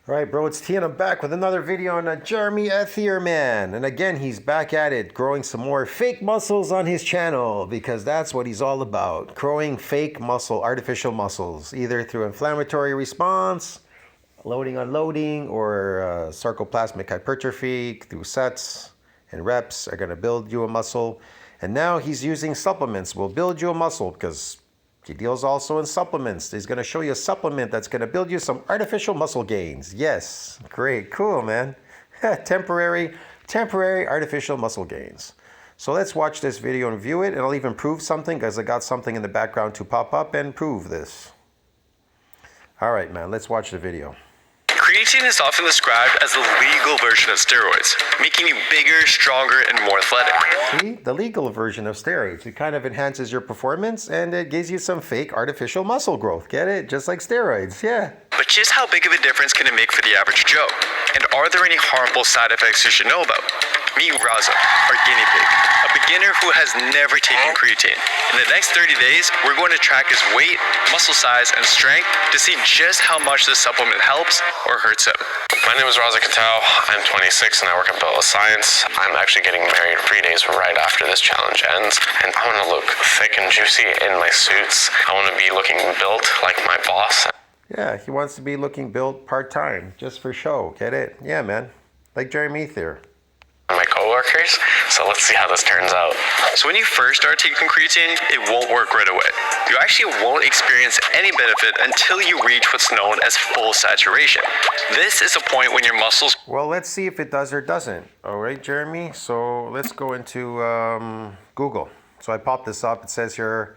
Alright bro, it's T and I'm back with another video on Jeremy Ethier, man. And again, he's back at it, growing some more fake muscles on his channel, because that's what he's all about. Growing fake muscle, artificial muscles, either through inflammatory response, loading, unloading, or sarcoplasmic hypertrophy through sets and reps are going to build you a muscle. And now he's using supplements will build you a muscle, because he deals also in supplements. He's going to show you a supplement that's going to build you some artificial muscle gains. Yes, great, cool, man. temporary artificial muscle gains. So let's watch this video and view it, and I'll even prove something, because I got something in the background to pop up and prove this. All right, man, let's watch the video. Creatine is often described as the legal version of steroids, making you bigger, stronger, and more athletic. See, the legal version of steroids. It kind of enhances your performance and it gives you some fake artificial muscle growth. Get it? Just like steroids, yeah. But just how big of a difference can it make for the average Joe? And are there any harmful side effects you should know about? Meet Raza, our guinea pig, a beginner who has never taken creatine. In the next 30 days, we're going to track his weight, muscle size, and strength to see just how much this supplement helps or hurts him. My name is Raza. I'm 26 and I work at Bella Science. I'm actually getting married 3 days right after this challenge ends, and I want to look thick and juicy in my suits. I want to be looking built like my boss. Yeah, he wants to be looking built part-time, just for show. Get it? Yeah, man. Like Jeremy Ethier. My coworkers, so let's see how this turns out. So when you first start taking creatine, it won't work right away. You actually won't experience any benefit until you reach what's known as full saturation. This is a point when your muscles... Well, let's see if it does or doesn't. All right, Jeremy. So let's go into Google. So I popped this up. It says here,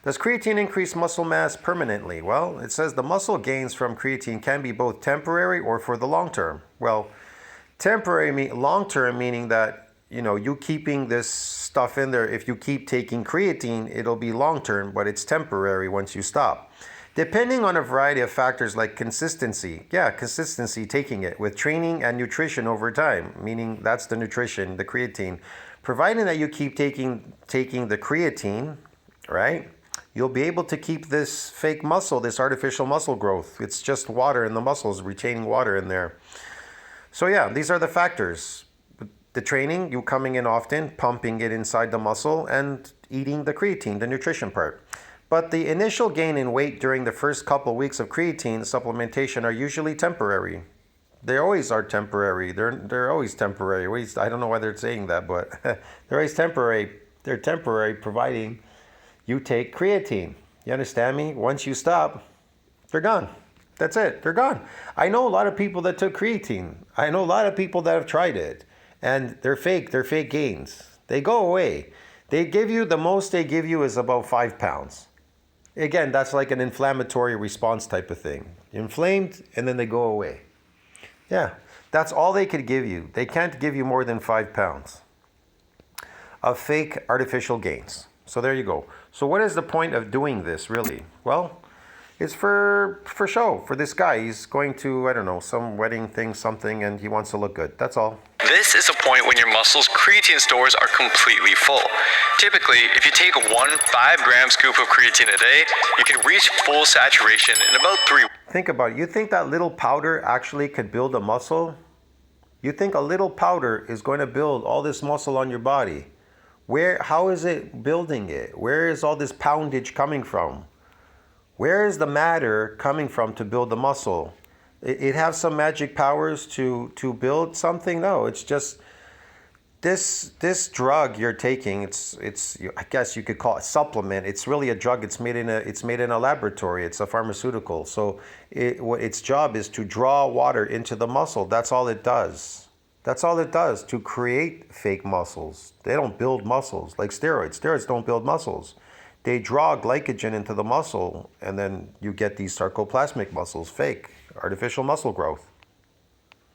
does creatine increase muscle mass permanently? Well, it says the muscle gains from creatine can be both temporary or for the long term. Well, temporary, long-term, meaning that, you keeping this stuff in there. If you keep taking creatine, it'll be long-term, but it's temporary once you stop. Depending on a variety of factors like consistency. Yeah, consistency, taking it with training and nutrition over time, meaning that's the nutrition, the creatine. Providing that you keep taking the creatine, right? You'll be able to keep this fake muscle, this artificial muscle growth. It's just water in the muscles, retaining water in there. So yeah, these are the factors. The training, you coming in often, pumping it inside the muscle, and eating the creatine, the nutrition part. But the initial gain in weight during the first couple weeks of creatine supplementation are usually temporary. They always are temporary. They're always temporary. I don't know why they're saying that, but they're always temporary. They're temporary, providing you take creatine. You understand me? Once you stop, they're gone. That's it. They're gone. I know a lot of people that took creatine. I know a lot of people that have tried it. And they're fake. They're fake gains. They go away. They give you, the most they give you is about 5 pounds. Again, that's like an inflammatory response type of thing. You're inflamed and then they go away. Yeah, that's all they could give you. They can't give you more than 5 pounds of fake artificial gains. So there you go. So what is the point of doing this really? Well, it's for show, for this guy. He's going to, I don't know, some wedding thing, something, and he wants to look good. That's all. This is a point when your muscles' creatine stores are completely full. Typically, if you take 1 5-gram scoop of creatine a day, you can reach full saturation in about 3 weeks. Think about it. You think that little powder actually could build a muscle? You think a little powder is going to build all this muscle on your body? How is it building it? Where is all this poundage coming from? Where is the matter coming from to build the muscle? It has some magic powers to build something? No, it's just this drug you're taking. I guess you could call it supplement. It's really a drug. It's made in a laboratory. It's a pharmaceutical. So its job is to draw water into the muscle. That's all it does. That's all it does, to create fake muscles. They don't build muscles like steroids. Steroids don't build muscles. They draw glycogen into the muscle, and then you get these sarcoplasmic muscles, fake, artificial muscle growth.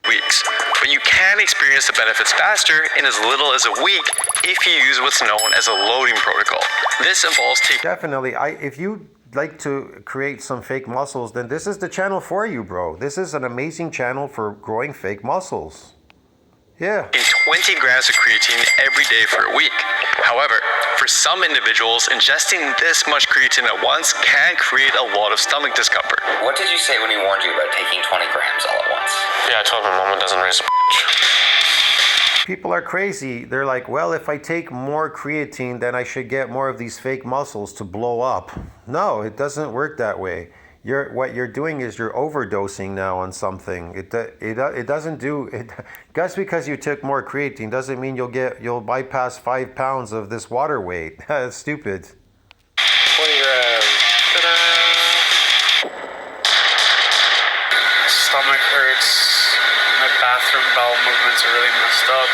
Weeks. But you can experience the benefits faster in as little as a week if you use what's known as a loading protocol. This involves taking... Definitely. If you like to create some fake muscles, then this is the channel for you, bro. This is an amazing channel for growing fake muscles. Yeah. In 20 grams of creatine every day for a week. However, for some individuals, ingesting this much creatine at once can create a lot of stomach discomfort. What did you say when he warned you about taking 20 grams all at once? Yeah, I told my mom it doesn't raise a People are crazy. They're like, well, if I take more creatine, then I should get more of these fake muscles to blow up. No, it doesn't work that way. What you're doing is you're overdosing now on something. It doesn't do it. Just because you took more creatine doesn't mean you'll bypass 5 pounds of this water weight. That's stupid. 20 grams. Ta-da! Stomach hurts. My bathroom bowel movements are really messed up.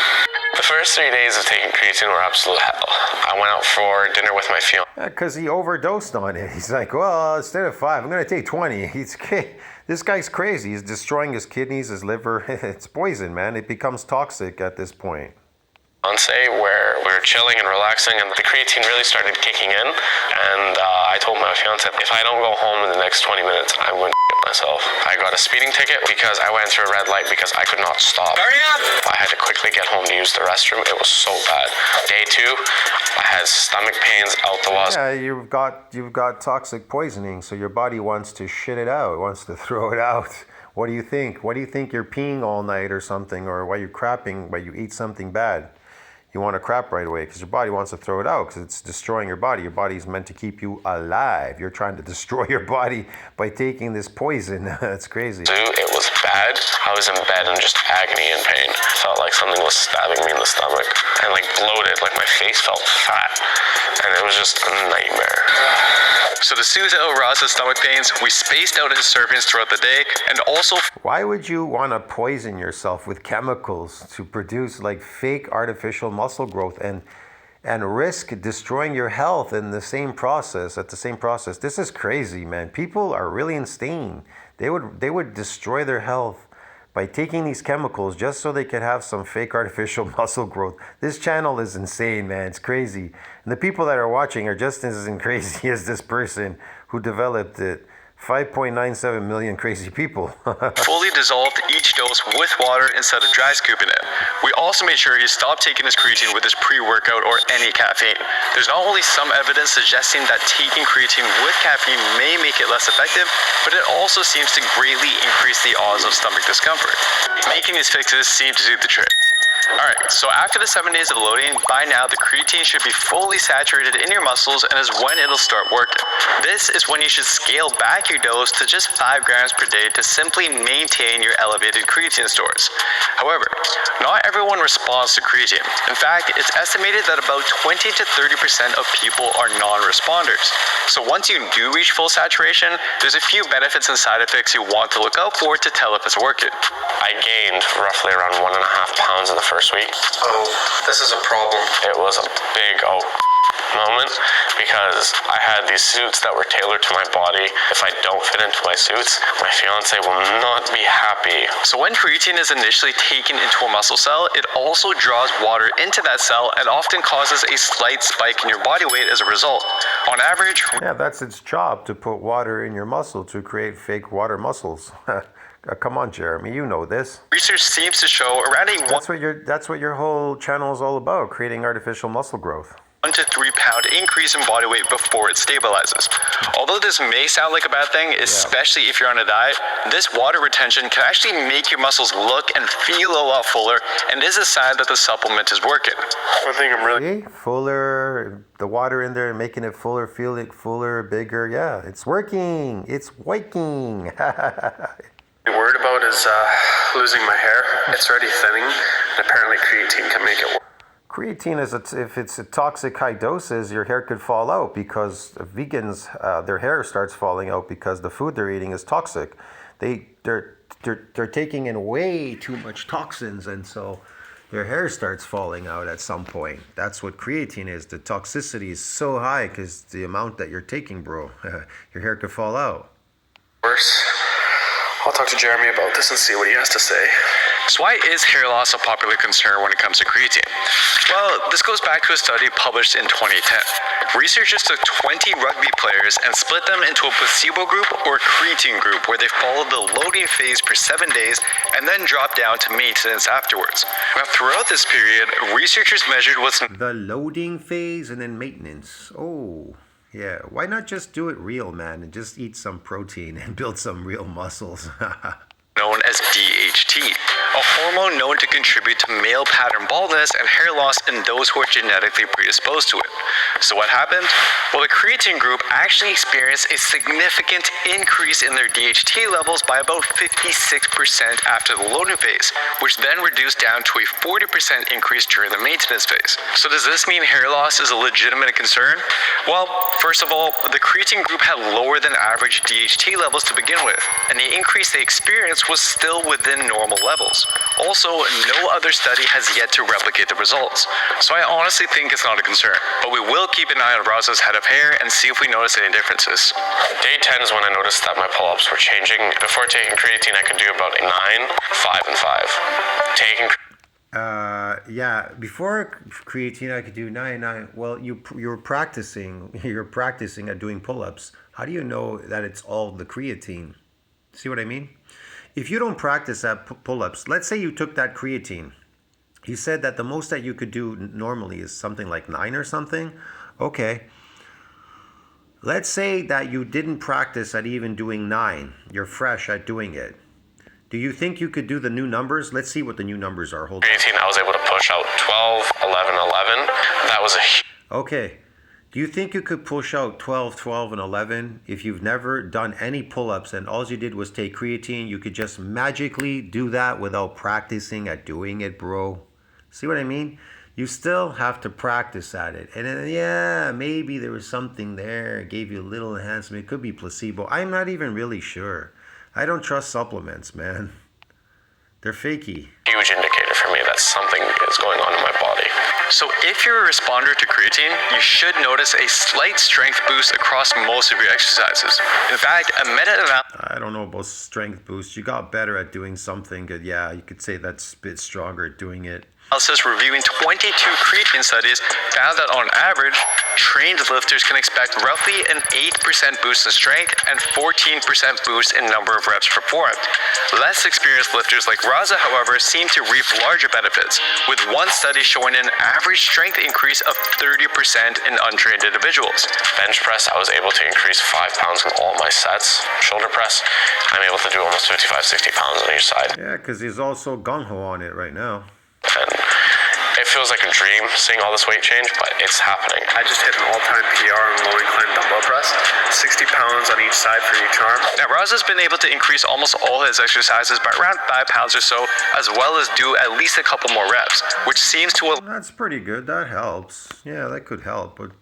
The first 3 days of taking creatine were absolute hell. I went out for dinner with my fiance. Because he overdosed on it. He's like, well, instead of 5, I'm going to take 20. This guy's crazy. He's destroying his kidneys, his liver. It's poison, man. It becomes toxic at this point. Where we were chilling and relaxing, and the creatine really started kicking in. And I told my fiance, if I don't go home in the next 20 minutes, I'm going to myself. I got a speeding ticket because I went through a red light because I could not stop. Hurry up! I had to quickly get home to use the restroom. It was so bad. Day 2, I had stomach pains out the wazoo. Yeah, you've got toxic poisoning, so your body wants to shit it out. It wants to throw it out. What do you think? What do you think you're peeing all night or something, or why you're crapping, why you eat something bad? You want to crap right away because your body wants to throw it out because it's destroying your body. Your body's meant to keep you alive. You're trying to destroy your body by taking this poison. That's crazy. It was bad. I was in bed in just agony and pain. Felt like something was stabbing me in the stomach and like bloated, like my face felt fat. And it was just a nightmare. So to soothe out Raza's stomach pains, we spaced out his servings throughout the day and also... Why would you want to poison yourself with chemicals to produce like fake artificial muscle growth and risk destroying your health in the same process, This is crazy, man. People are really insane. They would destroy their health by taking these chemicals just so they could have some fake artificial muscle growth. This channel is insane, man. It's crazy. And the people that are watching are just as crazy as this person who developed it. 5.97 million crazy people. fully dissolved each dose with water instead of dry scooping it. We also made sure he stopped taking his creatine with his pre-workout or any caffeine. There's not only some evidence suggesting that taking creatine with caffeine may make it less effective, but it also seems to greatly increase the odds of stomach discomfort. Making these fixes seem to do the trick. Alright, so after the 7 days of loading, by now the creatine should be fully saturated in your muscles and is when it'll start working. This is when you should scale back your dose to just 5 grams per day to simply maintain your elevated creatine stores. However, not everyone responds to creatine. In fact, it's estimated that about 20 to 30% of people are non-responders. So once you do reach full saturation, there's a few benefits and side effects you want to look out for to tell if it's working. I gained roughly around 1.5 pounds in the first week. Oh, this is a problem. It was a big moment because I had these suits that were tailored to my body. If I don't fit into my suits, my fiance will not be happy. So when creatine is initially taken into a muscle cell, it also draws water into that cell and often causes a slight spike in your body weight as a result. On average, Yeah, that's its job, to put water in your muscle to create fake water muscles. Come on, Jeremy, you know this. research seems to show around a That's what your whole channel is all about, creating artificial muscle growth. 1 to 3 pound increase in body weight before it stabilizes. Although this may sound like a bad thing, especially if you're on a diet, this water retention can actually make your muscles look and feel a lot fuller and is a sign that the supplement is working. I think I'm really See? Fuller, the water in there, making it fuller, feel it fuller, bigger. Yeah, it's working. It's working. worried about is losing my hair. It's already thinning, and apparently creatine can make it work. Creatine if it's a toxic high doses, your hair could fall out because vegans, their hair starts falling out because the food they're eating is toxic. They're taking in way too much toxins, and so their hair starts falling out at some point. That's what creatine is. The toxicity is so high because the amount that you're taking, bro, your hair could fall out. Worse. I'll talk to Jeremy about this and see what he has to say. So why is hair loss a popular concern when it comes to creatine? Well, this goes back to a study published in 2010. Researchers took 20 rugby players and split them into a placebo group or creatine group where they followed the loading phase for 7 days and then dropped down to maintenance afterwards. Now, throughout this period, researchers measured what's The loading phase and then maintenance. Oh, yeah. Why not just do it real, man, and just eat some protein and build some real muscles? known as DHT, a hormone known to contribute to male pattern baldness and hair loss in those who are genetically predisposed to it. So what happened? Well, the creatine group actually experienced a significant increase in their DHT levels by about 56% after the loading phase, which then reduced down to a 40% increase during the maintenance phase. So does this mean hair loss is a legitimate concern? Well, first of all, the creatine group had lower than average DHT levels to begin with, and the increase they experienced was still within normal levels. Also, no other study has yet to replicate the results. So I honestly think it's not a concern, but we will keep an eye on Raza's head of hair and see if we notice any differences. Day 10 is when I noticed that my pull-ups were changing. Before taking creatine, I could do about 9, 5, and 5. Taking yeah, before creatine I could do 9. Well, you're practicing at doing pull-ups. How do you know that it's all the creatine? See what I mean? If you don't practice at pull-ups, let's say you took that creatine. You said that the most that you could do normally is something like 9 or something. Okay. Let's say that you didn't practice at even doing 9. You're fresh at doing it. Do you think you could do the new numbers? Let's see what the new numbers are. Hold on. creatine, I was able to push out 12, 11, 11. That was a Okay. Do you think you could push out 12, 12, and 11 if you've never done any pull-ups and all you did was take creatine? You could just magically do that without practicing at doing it, bro. See what I mean? You still have to practice at it. And then, yeah, maybe there was something there. It gave you a little enhancement. It could be placebo. I'm not even really sure. I don't trust supplements, man. They're fakey. huge indicator for me that something is going on in my body. So if you're a responder to creatine, you should notice a slight strength boost across most of your exercises. In fact, a meta-analysis I don't know about strength boost. You got better at doing something good. Yeah, you could say that's a bit stronger at doing it. reviewing 22 creatine studies found that on average, trained lifters can expect roughly an 8% boost in strength and 14% boost in number of reps performed. Less experienced lifters like Raza, however, seem to reap larger benefits, with one study showing an average strength increase of 30% in untrained individuals. Bench press, I was able to increase 5 pounds in all my sets. Shoulder press, I'm able to do almost 55, 60 pounds on each side. Yeah, because he's also gung-ho on it right now. And it feels like a dream seeing all this weight change, but it's happening. I just hit an all-time PR on low incline dumbbell press, 60 pounds on each side for each arm. Now, Raza's been able to increase almost all his exercises by around 5 pounds or so, as well as do at least a couple more reps, which seems to... That's pretty good. That helps. Yeah, that could help. But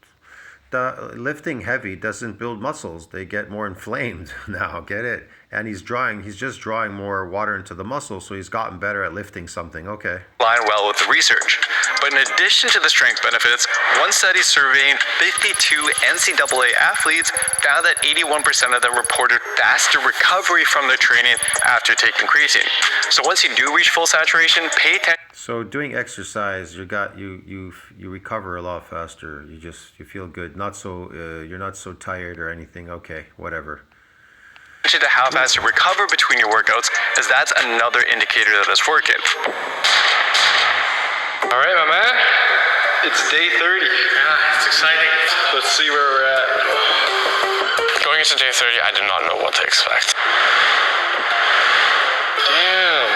lifting heavy doesn't build muscles. They get more inflamed now. Get it? And he's just drawing more water into the muscle, so he's gotten better at lifting something. Okay. Line well with the research. But in addition to the strength benefits, one study surveying 52 NCAA athletes found that 81% of them reported faster recovery from their training after taking creatine. So once you do reach full saturation, pay attention. So doing exercise, you recover a lot faster. You feel good. Not so you're not so tired or anything. Okay, whatever. To how fast you recover between your workouts, as that's another indicator that it's working. All right, my man. It's day 30. Yeah, it's exciting. Let's see where we're at. Going into day 30, I did not know what to expect. Damn.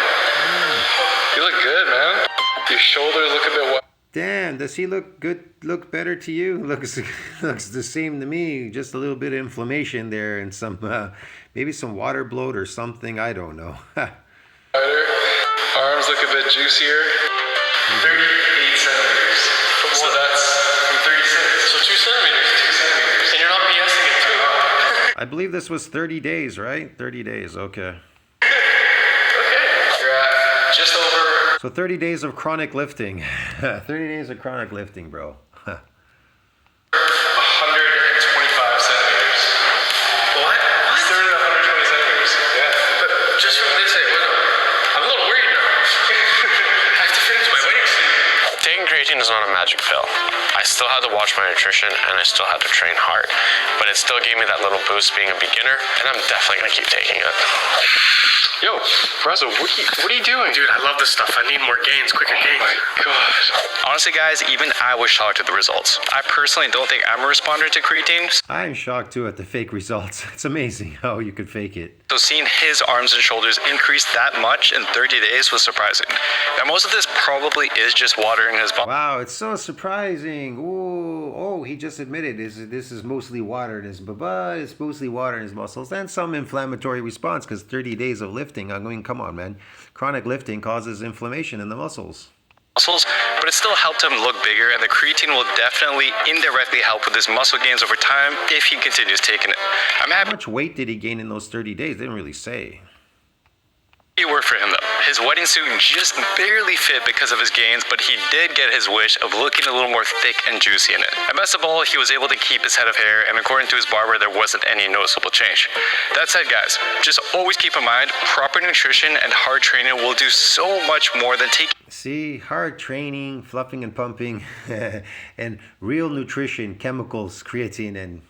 You look good, man. Your shoulders look a bit wide. Damn, does he look good? Look better to you? Looks the same to me. Just a little bit of inflammation there and some maybe some water bloat or something. I don't know. Arms look a bit juicier. 38 centimeters. So that's from 36. So 2 centimeters. 2 centimeters. And you're not BSing it too. I believe this was 30 days, right? 30 days. Okay. Okay. You're at just over. So 30 days of chronic lifting. 30 days of chronic lifting, bro. 125 centimeters. What? Started at 120 centimeters. Yeah. But Creatine is not a magic pill. I still had to watch my nutrition and I still had to train hard, but it still gave me that little boost being a beginner, and I'm definitely gonna keep taking it. Yo, Razo, what are you doing? Dude, I love this stuff. I need more gains, quicker gains. Oh my god. Honestly, guys, even I was shocked at the results. I personally don't think I'm a responder to creatine, I'm shocked too at the fake results. It's amazing how you could fake it. so seeing his arms and shoulders increase that much in 30 days was surprising. Now, most of this probably is just water in his body. Wow, it's so surprising. Ooh, oh, he just admitted this is mostly water in his but it's mostly water in his muscles and some inflammatory response because 30 days of lifting. I mean, come on, man. Chronic lifting causes inflammation in the muscles. But it still helped him look bigger, and the creatine will definitely indirectly help with his muscle gains over time if he continues taking it. I'm How happy much weight did he gain in those 30 days? They didn't really say. it worked for him though. His wedding suit just barely fit because of his gains, but he did get his wish of looking a little more thick and juicy in it. And best of all, he was able to keep his head of hair, and according to his barber, there wasn't any noticeable change. That said, guys, just always keep in mind, proper nutrition and hard training will do so much more than taking See, hard training, fluffing and pumping, and real nutrition, chemicals, creatine, and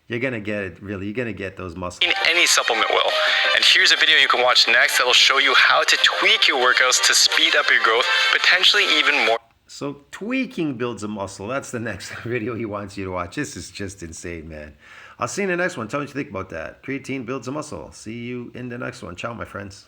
you're gonna get it, really. You're gonna get those muscles. any supplement will. And here's a video you can watch next that will show you how to tweak your workouts to speed up your growth, potentially even more. So tweaking builds a muscle. That's the next video he wants you to watch. This is just insane, man. I'll see you in the next one. Tell me what you think about that. Creatine builds a muscle. See you in the next one. Ciao, my friends.